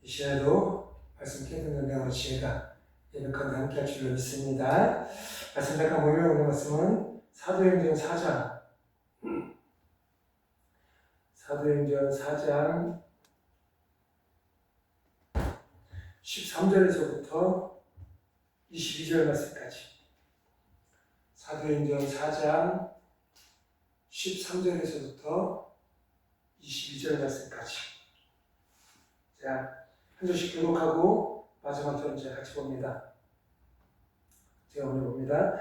이 시간에도 말씀 깨닫는 내가 지혜가 예배 가운데 함께 할 줄로 믿습니다. 말씀 잠깐 보면 오늘 말씀은 사도행전 4장 13절에서부터 22절 말씀까지. 사도행전 4장 13절에서부터 22절 말씀까지. 자, 한 절씩 교독하고 마지막 절은 제가 같이 봅니다. 제가 오늘 봅니다.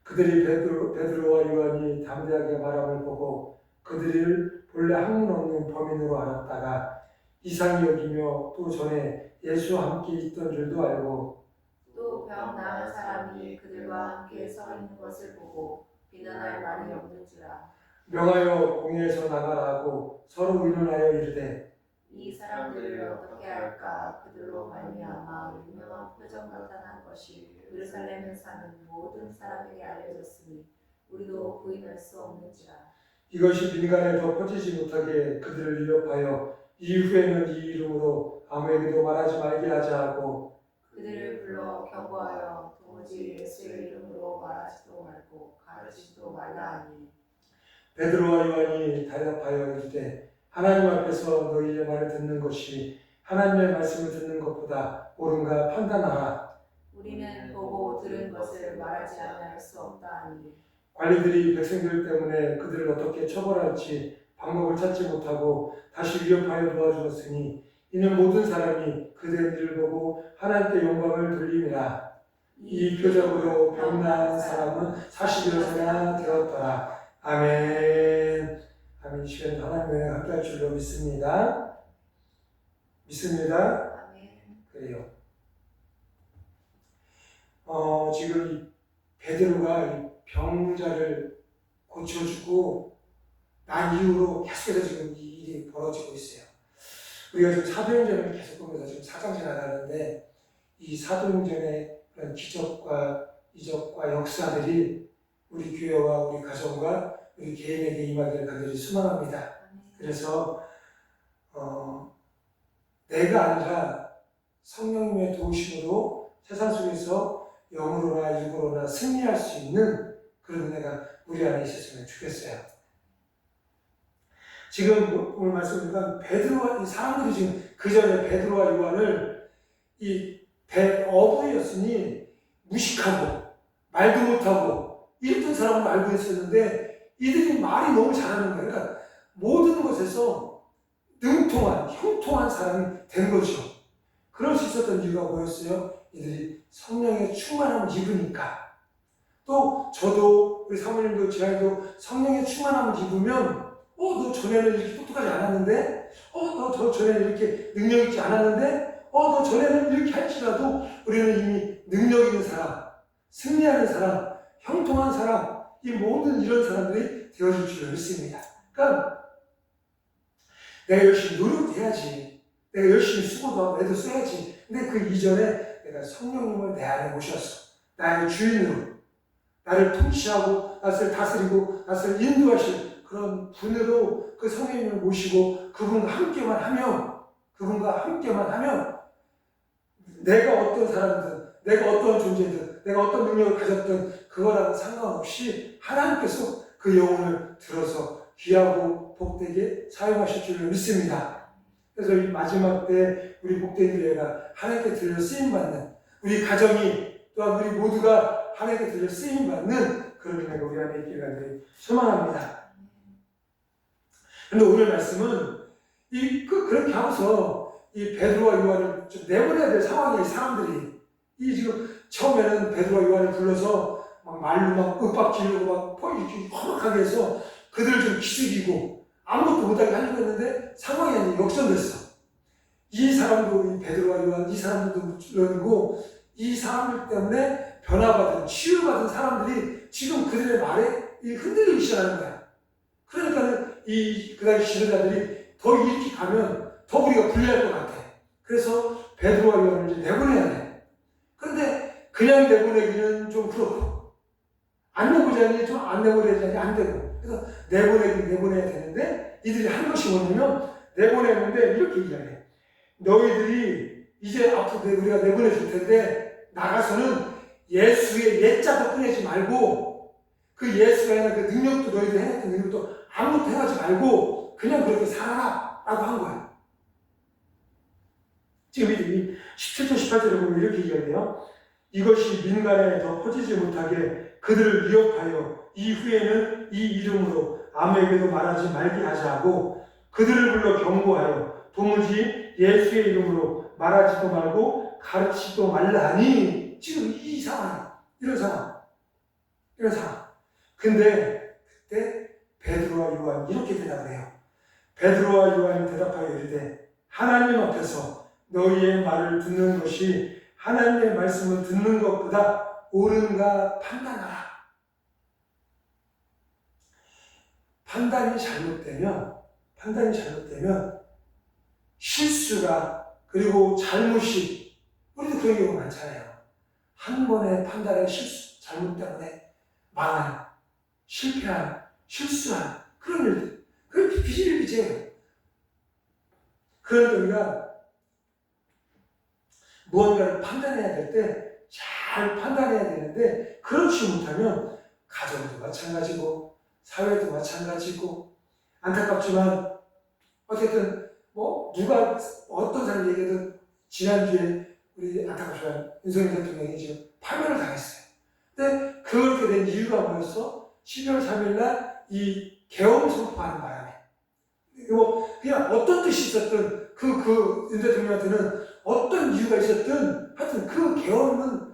그들이 베드로와 요한이 담대하게 말함을 보고 그들을 본래 학문 없는 범인으로 알았다가 이상히 여기며 또 전에 예수와 함께 있던 줄도 알고 또 병 나은 사람이 그들과 함께 서 있는 것을 보고 비난할 말이 없는지라. 명하여 공회에서 나가라 하고 서로 의논하여 이르되 이 사람들을 어떻게 할까? 그들로 말미암아 유명한 표적 나타난 것이 예루살렘에 사는 모든 사람에게 알려졌으니 우리도 부인할 수 없는지라. 이것이 민간에 더 퍼지지 못하게 그들을 위협하여 이후에는 이 이름으로 아무에게도 말하지 말게 하자 하고 그들을 불러 경고하여 도무지 예수의 이름으로 말하지도 말고 가르치지도 말라 하니 베드로와 요한이 대답하여 이르되 하나님 앞에서 너희의 말을 듣는 것이 하나님의 말씀을 듣는 것보다 옳은가 판단하라. 우리는 보고 들은 것을 말하지 않을 수 없다 하니 관리들이 백성들 때문에 그들을 어떻게 처벌할지 방법을 찾지 못하고 다시 위협하여 도와주었으니 이는 모든 사람이 그들의 일을 보고 하나님께 영광을 돌림이라. 이 표적으로 병난 사람은 40여세나 되었더라. 아멘. 아멘. 이 시간에 하나님의 은혜가 함께할 줄로 믿습니다. 믿습니다. 아멘. 그래요. 지금 이 베드로가 이 병자를 고쳐주고 난 이후로 계속해서 지금 이 일이 벌어지고 있어요. 우리가 지금 사도행전을 계속 보면서 지금 4장 지나가는데 이 사도행전의 그런 기적과 이적과 역사들이 우리 교회와 우리 가정과 우리 개인에게 임하기를 간절히 소망합니다. 그래서 내가 아니라 성령님의 도우심으로 세상 속에서 영으로나 육으로나 승리할 수 있는 그런 은혜가 우리 안에 있었으면 좋겠어요. 지금 오늘 말씀드린 베드로와 이 사람들이 지금 그 전에 베드로와 요한을 이 어부였으니 무식하고 말도 못하고 이랬던 사람으로 알고 있었는데 이들이 말이 너무 잘하는 거예요. 그러니까 모든 것에서 능통한, 형통한 사람이 된 거죠. 그럴 수 있었던 이유가 뭐였어요? 이들이 성령의 충만함을 입으니까. 또 저도 우리 사모님도 제아도 성령의 충만함을 입으면 너 전에는 이렇게 똑똑하지 않았는데 너 전에는 이렇게 능력 있지 않았는데 너 전에는 이렇게 할지라도 우리는 이미 능력 있는 사람, 승리하는 사람, 형통한 사람, 이 모든 이런 사람들이 되어줄 줄 믿습니다. 그러니까 내가 열심히 노력해야지, 내가 열심히 수고도 애도 써야지. 근데 그 이전에 내가 성령님을 내 안에 모셔서 나의 주인으로 나를 통치하고 나를 다스리고 나를 인도하실 그런 분으로 그 성령님을 모시고 그분과 함께만 하면 내가 어떤 사람이든 내가 어떤 존재든 내가 어떤 능력을 가졌든 그거랑은 상관없이 하나님께서 그 영혼을 들어서 귀하고 복되게 사용하실 줄을 믿습니다. 그래서 이 마지막 때 우리 복된 교회가 하나님께 들려 쓰임받는 우리 가정이 또한 우리 모두가 하나님께 들려 쓰임받는 그런 은혜가 우리 안에 있기를 간절히 소망합니다. 그런데 오늘 말씀은 그렇게 하고서 이 베드로와 요한을 좀 내보내야 될 상황이에요. 사람들이 이 지금 처음에는 베드로와 요한을 불러서 막 말로 막 윽박 지르고 막 이렇게 험악하게 해서 그들을 좀 기죽이고 아무것도 못하게 하려고 했는데 상황이 아니라 역전됐어. 이 사람도 이 베드로와 요한 이 사람들도 물론이고 이 사람들 때문에 변화받은 치유받은 사람들이 지금 그들의 말에 흔들리기 시작하는 거야. 그러니까는 그 당시 지도자들이 더 이렇게 가면 더 우리가 불리할 것 같아. 그래서 베드로와 요한을 이제 내보내야 돼. 그런데 그냥 내보내기는 좀 그렇고 안 내보자니 좀 안 내보내자니 안 되고 그래서 내보내야 되는데 이들이 한 것이 뭐냐면 내보내는데 이렇게 얘기해. 너희들이 이제 앞으로 우리가 내보내줄 텐데 나가서는 예수의 옛자도 꺼내지 말고 그 예수가 아니라 그 능력도 너희들이 해냈던 능력도 아무것도 행하지 말고 그냥 그렇게 살아라 라고 한 거야. 지금 이 17절 18절에 보면 이렇게 이야기해요. 이것이 민간에 더 퍼지지 못하게 그들을 위협하여 이후에는 이 이름으로 아무에게도 말하지 말게 하자 하고 그들을 불러 경고하여 도무지 예수의 이름으로 말하지도 말고 가르치지도 말라 하니 지금 이 상황, 이런 상황. 근데 그때 베드로와 요한이 이렇게 대답을 해요. 베드로와 요한이 대답하여 이르되 하나님 앞에서 너희의 말을 듣는 것이 하나님의 말씀을 듣는 것보다 옳은가 판단하라. 판단이 잘못되면 실수가 그리고 잘못이 우리도 그런 경우가 많잖아요. 한 번의 판단의 실수, 잘못 때문에 망한, 실패한, 실수한 그런 일들. 그게 비일비재해요. 그러니까 우리가 무언가를 판단해야 될 때 잘 판단해야 되는데 그렇지 못하면 가정도 마찬가지고 사회도 마찬가지고 안타깝지만 어쨌든 뭐 누가 어떤 사람 얘기든 지난주에 우리 안타깝지만 윤석열 대통령이 지금 파면을 당했어요. 근데 그렇게 된 이유가 뭐였어? 12월 3일 날 이 계엄 선포하는 바람에 뭐 그냥 어떤 뜻이 있었든 윤 대통령한테는 어떤 이유가 있었든 하여튼 그 계엄은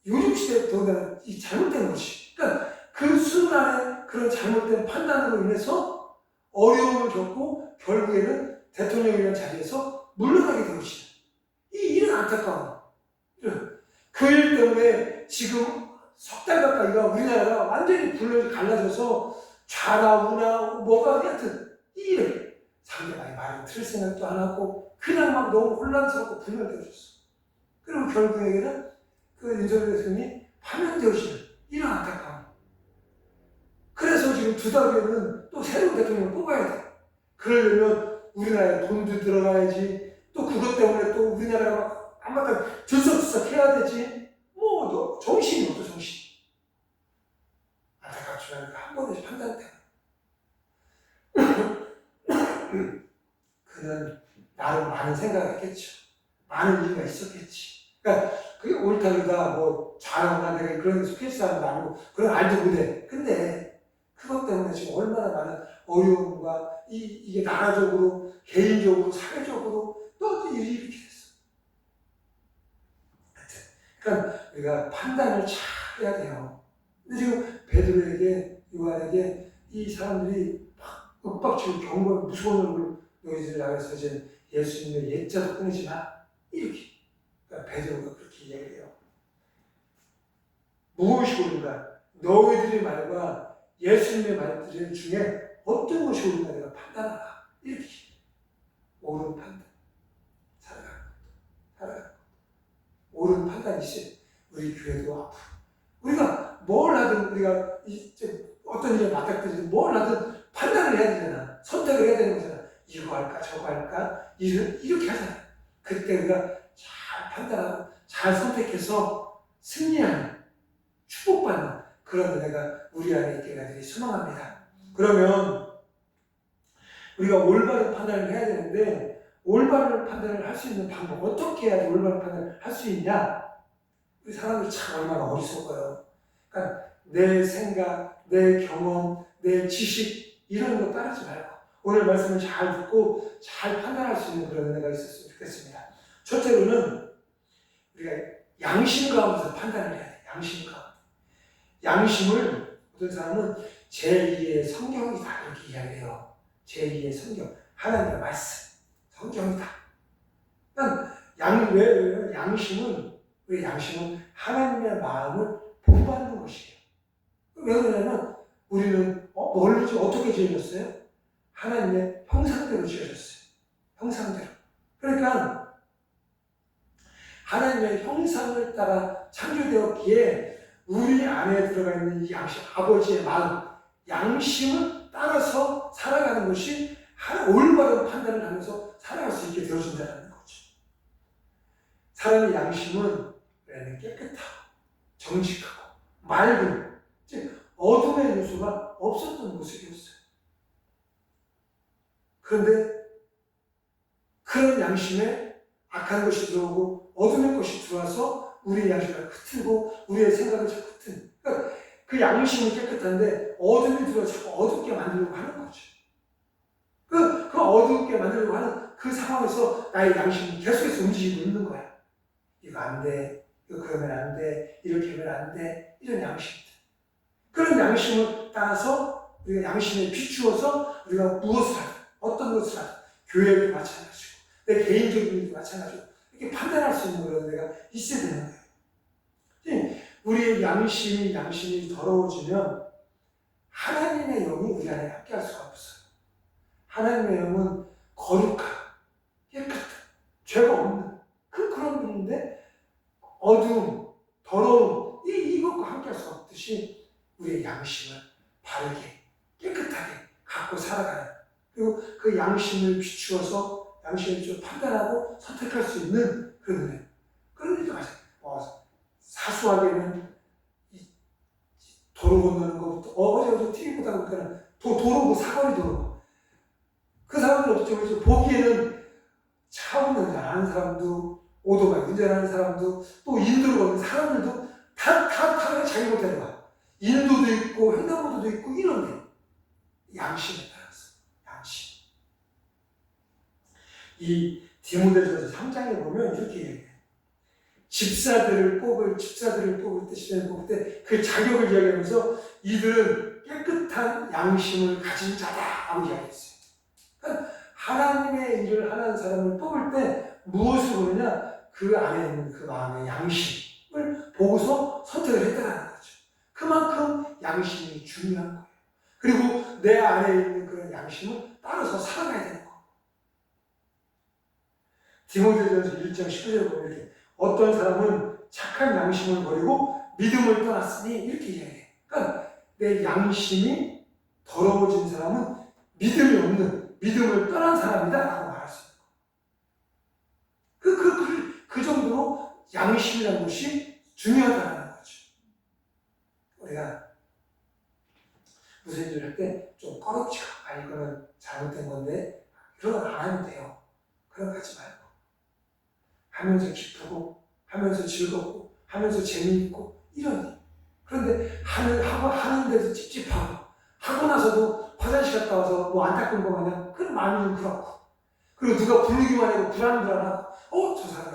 요즘 시대에 더군다나 이 잘못된 것이 그러니까 그 순간에 그런 잘못된 판단으로 인해서 어려움을 겪고 결국에는 대통령이라는 자리에서 물러나게 된 것이다. 이런 안타까운 그 일 때문에 지금 석 달 가까이가 우리나라가 완전히 갈라져서 좌나 우나 뭐가 하여튼 이 일 상대방이 말을 들을 생각도 안 하고 그냥 막 너무 혼란스럽고 분열되어졌어. 그리고 결국에는 그 윤석열 대통령이 파면되어지는 이런 안타까움. 그래서 지금 2달 후에는 또 새로운 대통령을 뽑아야 돼. 그러려면 우리나라에 돈도 들어가야지. 또 그것 때문에 또 우리나라가 한바탕 들썩들썩 해야 되지. 뭐 너 정신이 없어 정신. 안타깝지만 한 번에 판단 때문에. 그는 나름 많은 생각을 했겠죠. 많은 이유가 있었겠지. 그러니까 그게 옳다르다 뭐 잘하거나 내가 그런 스페이스하는 거 아니고 그런 알도 못해. 근데 그것 때문에 지금 얼마나 많은 어려움과 이게 나라적으로 개인적으로 사회적으로 또 일이 이렇게 됐어. 하여튼 그러니까 우리가 판단을 잘 해야 돼요. 근데 지금 베드로에게 요한에게 이 사람들이 막 윽박지고 경고하는 무서운 얼굴 너희들 나가서 이제 예수님의 옛자도 끊이지 마 이렇게. 그러니까 베드로가 그렇게 이야기해요. 무엇이 옳은가? 너희들의 말과 예수님의 말들 중에 어떤 것이 옳은가 내가 판단하라. 이렇게. 옳은 판단. 살아가는 것도. 옳은 판단이 있어요. 우리 교회도 앞으로. 우리가 뭘 하든 우리가 어떤 일에 맞닥뜨리든 뭘 하든 판단을 해야 되잖아. 선택을 해야 되는 거잖아. 이거 할까 저거 할까 이렇게 하잖아. 그때 우리가 잘 판단하고 잘 선택해서 승리하는 축복받는 그런 은혜가 우리 안에 있게 되기를 소망합니다. 그러면 우리가 올바른 판단을 해야 되는데 올바른 판단을 할 수 있는 방법 어떻게 해야지 올바른 판단을 할 수 있냐? 우리 사람들이 참 얼마나 어리석어요. 그러니까 내 생각, 내 경험, 내 지식 이런 거 따르지 말고 오늘 말씀을 잘 듣고 잘 판단할 수 있는 그런 은혜가 있었으면 좋겠습니다. 첫째로는 우리가 양심 가운데서 판단을 해야 돼. 양심 가운데. 양심을 어떤 사람은 제2의 성경이다 이렇게 이야기해요. 제2의 성경, 하나님의 말씀, 성경이다. 그러니까 우리 양심은 하나님의 마음을 본받는 것이에요. 왜 그러냐면 우리는 어떻게 지어졌어요? 하나님의 형상대로 지어졌어요. 형상대로. 그러니까 하나님의 형상을 따라 창조되었기에 우리 안에 들어가 있는 이 양심, 아버지의 마음, 양심을 따라서 살아가는 것이 올바른 판단을 하면서 살아갈 수 있게 되어진다는 거죠. 사람의 양심은 깨끗하고 정직하고 맑은, 즉 어둠의 요소가 없었던 모습이었어요. 그런데 그런 양심에 악한 것이 들어오고 어둠의 것이 들어와서 우리의 양심을 흐트고 우리의 생각을 자꾸 흐트는, 그러니까 그 양심은 깨끗한데 어둠이 들어와 자꾸 어둡게 만들려고 하는 거죠. 그 어둡게 만들려고 하는 그 상황에서 나의 양심이 계속해서 움직이고 있는 거야. 이거 안 돼, 이거 그러면 안 돼, 이렇게 하면 안 돼, 이런 양심들. 그런 양심을 따라서 우리가 양심에 비추어서 우리가 무엇을 하든 어떤 것을 하든 교회도 마찬가지고 내 개인적인 일도 마찬가지고 이렇게 판단할 수 있는 그런 데가 있어야 되는 거예요. 우리의 양심이 더러워지면 하나님의 영이 우리 안에 함께할 수가 없어요. 하나님의 영은 거룩한, 깨끗한, 죄가 없는 그런 분인데 어두움, 더러움 이것과 함께할 수가 없듯이 우리의 양심을 바르게, 깨끗하게 갖고 살아가는, 그리고 그 양심을 비추어서 양심을 좀 판단하고 선택할 수 있는 그런 은혜. 그런 일도 마찬가지예요. 사소하게는 도로 건너는 것부터, 어제 TV 보다 보니까 도로, 사거리 도로. 그 사람들 어떻게 보기에는 차 운전하는 사람도, 오토바이 운전하는 사람도, 또 인도로 걷는 사람들도 다 자기 못하는 거야. 인도도 있고, 횡단보도도 있고, 이런데. 양심에 따라서. 양심. 이 디모데전서 3장에 보면 이렇게 얘기해요. 집사들을 뽑을 때, 시대를 뽑을 때 그 자격을 이야기하면서 이들은 깨끗한 양심을 가진 자다라고 이야기했어요. 그러니까 하나님의 일을 하는 사람을 뽑을 때 무엇을 보느냐? 그 안에 있는 그 마음의 양심을 보고서 선택을 했다는 거죠. 그만큼 양심이 중요한 거예요. 그리고 내 안에 있는 그런 양심을 따라서 살아가야 되는 거예요. 디모데전서 1장 19절에 보면 이렇게 어떤 사람은 착한 양심을 버리고 믿음을 떠났으니 이렇게 이야기해요. 그러니까 내 양심이 더러워진 사람은 믿음이 없는, 믿음을 떠난 사람이다 라고 말할 수 있는 거예요. 그 정도로 양심이라는 것이 중요하다는 거죠. 우리가 무슨 일을 할 때 좀 꺼렵지가, 이거는 잘못된 건데 그런 거 안 하면 돼요. 그런 거 하지 말고 하면서 기쁘고 하면서 즐겁고 하면서 재미있고 이런 일. 그런데 하는데도 찝찝하고 하고 나서도 화장실 갔다 와서 뭐 안 닦은 거 마냥 그런 마음이 좀 그렇고, 그리고 누가 부르기만 해도 불안하고 저 사람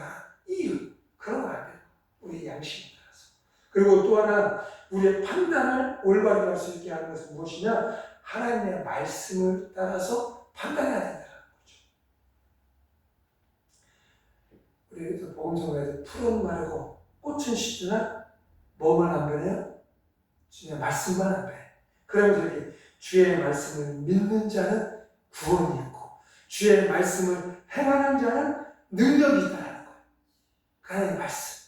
그런 거 안 돼요. 우리 양심에 따라서. 그리고 또 하나 우리의 판단을 올바르게 할 수 있게 하는 것은 무엇이냐? 하나님의 말씀을 따라서 판단해야 된다는 거죠. 우리 복음성가에서 풀은 마르고 꽃은 시드나 뭐만 안 변해요? 주님의 말씀만 안 변해. 그러면서 이렇게 주의 말씀을 믿는 자는 구원이 있고 주의 말씀을 행하는 자는 능력이 있다는 거예요. 그 하나님의 말씀.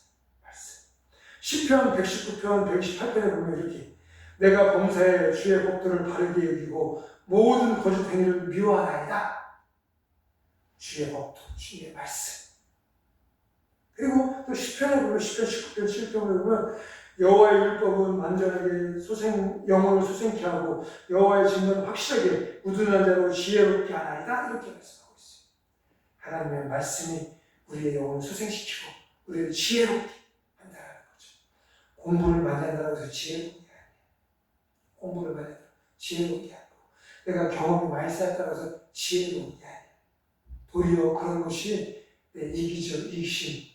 시편 119편 128편에 보면 이렇게 내가 범사에 주의 법도를 바르게 여기고 모든 거짓 행위를 미워하나이다. 주의 법도, 주의 말씀. 그리고 또 시편에 보면 시편 19편 7편에 보면 여호와의 율법은 완전하게 영혼을 소생케 하고 여호와의 증거는 확실하게 우둔한 자로 지혜롭게 하나이다. 이렇게 말씀하고 있어요. 하나님의 말씀이 우리의 영혼을 소생시키고 우리를 지혜롭게 한다는 거죠. 공부를 많이 한다고 해서 지혜롭게 하는 거예요. 공부를 많이 한다고 지혜롭게 하고 내가 경험이 많이 쌓였다고 해서 지혜롭게 하는 거예요. 도리어 그런 것이 내 이기심,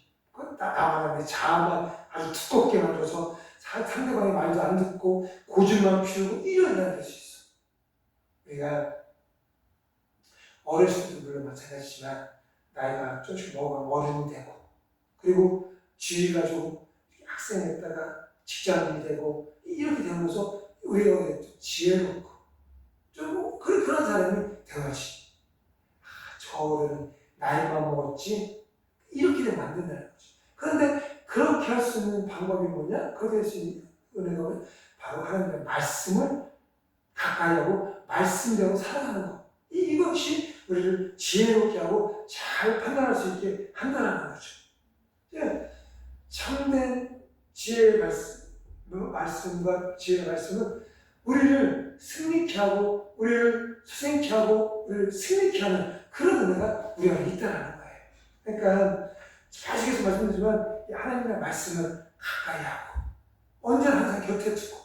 나만 내 자아만 아주 두껍게 만들어서 상대방의 말도 안 듣고 고집만 피우고 이런 일이 될 수 있어. 우리가 어렸을 때도 물론 마찬가지지만 나이가 조금씩 먹어가면 어른이 되고 그리고 지위가 좀 학생했다가 직장인이 되고 이렇게 되면서 우리가 지혜롭고 좀 그런 사람이 되어야지. 저 어른은 나이만 먹었지 이렇게 되면 안 된다는 거죠. 그런데 그렇게 할 수 있는 방법이 뭐냐? 그렇게 할 수 있는 은혜가 바로 하나님의 말씀을 가까이 하고 말씀대로 살아가는 것. 이것이 우리를 지혜롭게 하고 잘 판단할 수 있게 한다는 거죠. 참된 지혜의 말씀과 지혜의 말씀은 우리를 승리케 하고 우리를 수생케 하고 우리를 승리케 하는 그런 은혜가 우리 안에 있다는 거예요. 그러니까 계속해서 말씀드리지만 이 하나님의 말씀을 가까이 하고 언제나 항상 곁에 두고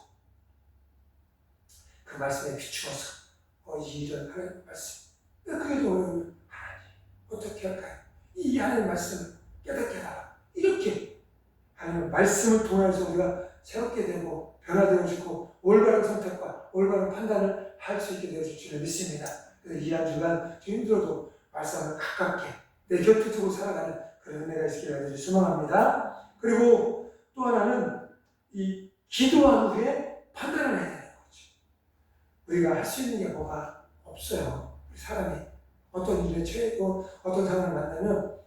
그 말씀에 비추어서 이런 하나님의 말씀 그게 더 어려우면 하나님 어떻게 할까요? 이 하나님의 말씀을 깨닫게 해달라. 이렇게 하나님의 말씀을 통해서 우리가 새롭게 되고 변화되어지고 올바른 선택과 올바른 판단을 할 수 있게 되어질 줄을 믿습니다. 그래서 이 한 주간 좀 힘들어도 말씀을 가깝게 내 곁에 두고 살아가는 그런 은혜가 있기를 간절히 소망합니다. 그리고 또 하나는 이 기도한 후에 판단을 해야 되는 거죠. 우리가 할 수 있는 게 뭐가 없어요. 우리 사람이 어떤 일에 처해있고 어떤 사람을 만나면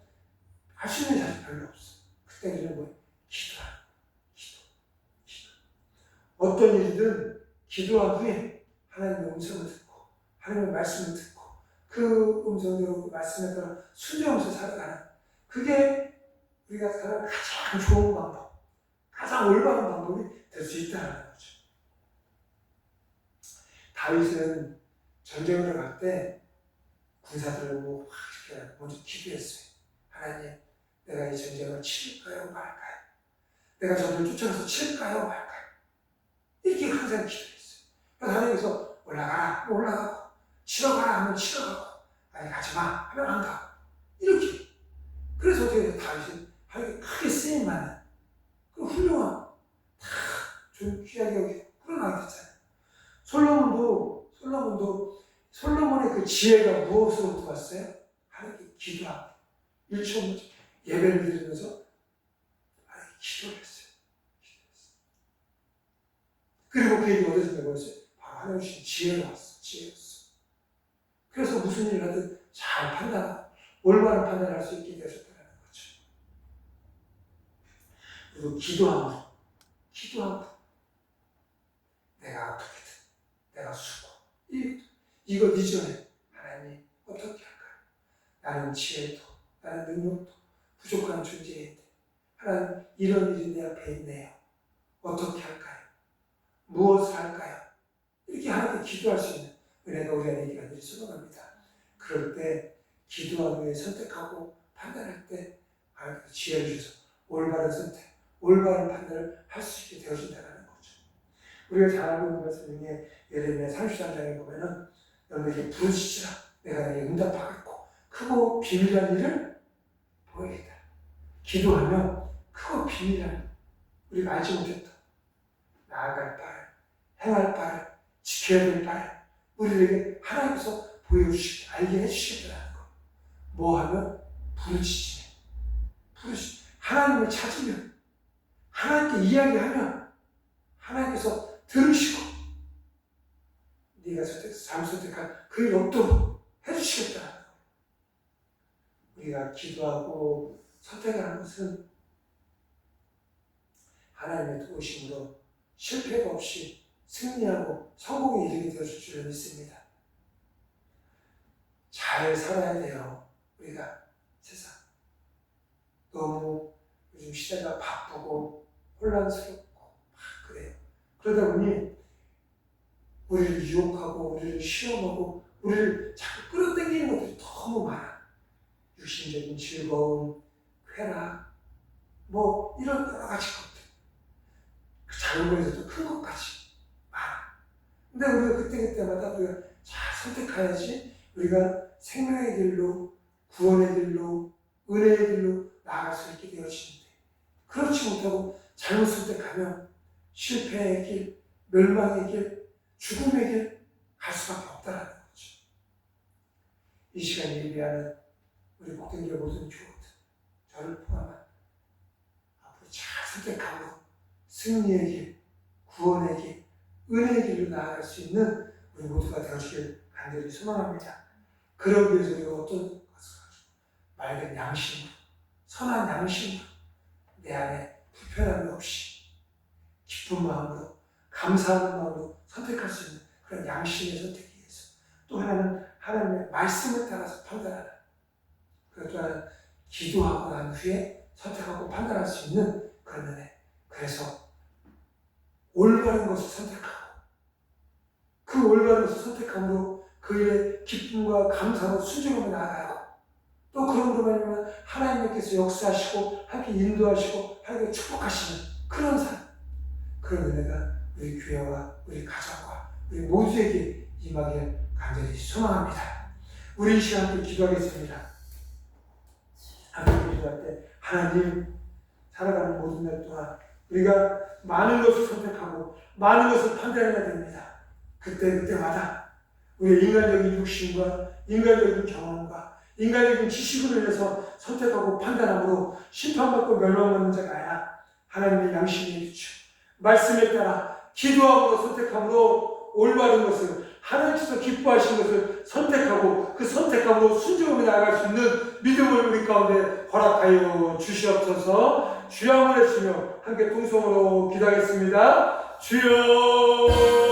할 수 있는 자리 별로 없어. 그때 우리는 뭐예요? 기도하는 기도. 어떤 일이든 기도한 후에 하나님의 음성을 듣고 하나님의 말씀을 듣고 그 음성대로 그 말씀에 따라 순종하면서 살아가는 그게 우리가 살아가는 가장 좋은 방법, 가장 올바른 방법이 될 수 있다는 거죠. 다윗은 전쟁을 갈 때 군사들을 막 이렇게 먼저 기도했어요. 하나님, 내가 이 전쟁을 치를까요, 말까요? 내가 저들을 쫓아가서 칠까요, 말까요? 이렇게 항상 기도했어요. 그래서 하나님께서 올라가라, 올라가고, 치러 가라 하면 치러 가고, 아니 가지 마 하면 안 가고, 이렇게. 그래서 어떻게 다윗은 하나님께 크게 쓰임 받는 그 훌륭한 다 좀 귀하게 여기고 그런 아이 됐잖아요. 솔로몬의 그 지혜가 무엇으로부터 왔어요? 하나님께 기도하고 일초부터 예배를 드리면서 하나님께 기도를 했어요. 그리고 그 얘기 어디서 배웠어요? 바로 하나님 주신 지혜가 왔어. 지혜였어. 그래서 무슨 일을 하든 잘 판단하고 올바른 판단을 할 수 있게 되었다는 거죠. 그리고 기도하고 내가 어떻게든 내가 수고 이거 이전에 하나님 어떻게 할까요? 나는 지혜도 나는 능력도 부족한 존재인데 하나님 이런 일이 내 앞에 있네요. 어떻게 할까요? 무엇을 할까요? 이렇게 하나님께 기도할 수 있는 은혜가 우리 안에 있기를 간절히 소망합니다. 그럴 때 기도한 후에 선택하고 판단할 때 하나님께서 지혜를 주셔서 올바른 선택, 올바른 판단을 할 수 있게 되어진다는 거죠. 우리가 잘 알고 있는 말씀 중에 예레미야 33장에 보면은 너희에게 부르짖으라 내가 너에게 응답하겠고 크고 비밀한 일을 보이겠다. 기도하면 크고 비밀한 우리가 알지 못했던 나아갈 바를 행할 바를 지켜야 될 바를 우리에게 하나님께서 보여주시게 알게 해주시겠다는 거. 뭐 하면 부르짖으면 하나님을 찾으면 하나님께 이야기하면 하나님께서 들으시고 네가 잘못 선택한 그 일 없도록 해주시겠다는 거. 우리가 기도하고 선택하는 것은 하나님의 도우심으로 실패가 없이 승리하고 성공에 이르게 되어줄 줄 믿습니다. 잘 살아야 돼요. 우리가 세상 너무 요즘 시대가 바쁘고 혼란스럽고 막 그래요. 그러다 보니 우리를 유혹하고 우리를 시험하고 우리를 자꾸 끌어당기는 것들이 너무 많아. 육신적인 즐거움, 쾌락, 뭐 이런 여러 가지 것들. 그 작은 거에서도 큰 것까지 많아. 근데 우리가 그때마다 우리가 잘 선택해야지 우리가 생명의 길로, 구원의 길로, 은혜의 길로 나아갈 수 있게 되어지는데 그렇지 못하고 잘못 선택하면 실패의 길, 멸망의 길, 죽음의 길 갈 수밖에 없다는 거죠. 이 시간 예배하는 우리 복된교회 모든 교우들, 저를 포함한 앞으로 잘 선택하고 승리의 길, 구원의 길, 은혜의 길로 나아갈 수 있는 우리 모두가 되어주길 간절히 소망합니다. 그러기 위해서 우리가 어떤 것을 가지고 맑은 양심으로, 선한 양심으로 내 안에 불편함이 없이 기쁜 마음으로, 감사하는 마음으로 선택할 수 있는 그런 양심의 선택이 위해서 또 하나는 하나님의 말씀을 따라서 판단하는 그리고 또 하나는 기도하고 난 후에 선택하고 판단할 수 있는 그런 은혜. 그래서 올바른 것을 선택하고 그 올바른 것을 선택함으로 그의 기쁨과 감사로 순종하며 나아가고 또 그런 것으로 하나님께서 역사하시고 함께 인도하시고 함께 축복하시는 그런 삶, 그런 은혜가 우리 교회와 우리 가정과 우리 모두에게 임하길 간절히 소망합니다. 우리 이 시간 함께 기도하겠습니다. 함께 기도할 때 하나님 살아가는 모든 날 동안 우리가 많은 것을 선택하고 많은 것을 판단해야 됩니다. 그때마다 우리의 인간적인 육신과 인간적인 경험과 인간적인 지식으로 인해서 선택하고 판단함으로 심판받고 멸망받는 자가 아니라 하나님의 양심의 주주 말씀에 따라 기도함으로 선택함으로 올바른 것을 하나님께서 기뻐하신 것을 선택하고 그 선택함으로 순종하며 나아갈 수 있는 믿음을 우리 가운데 허락하여 주시옵소서. 주여 한번 해주시며 함께 통성으로 기도하겠습니다. 주여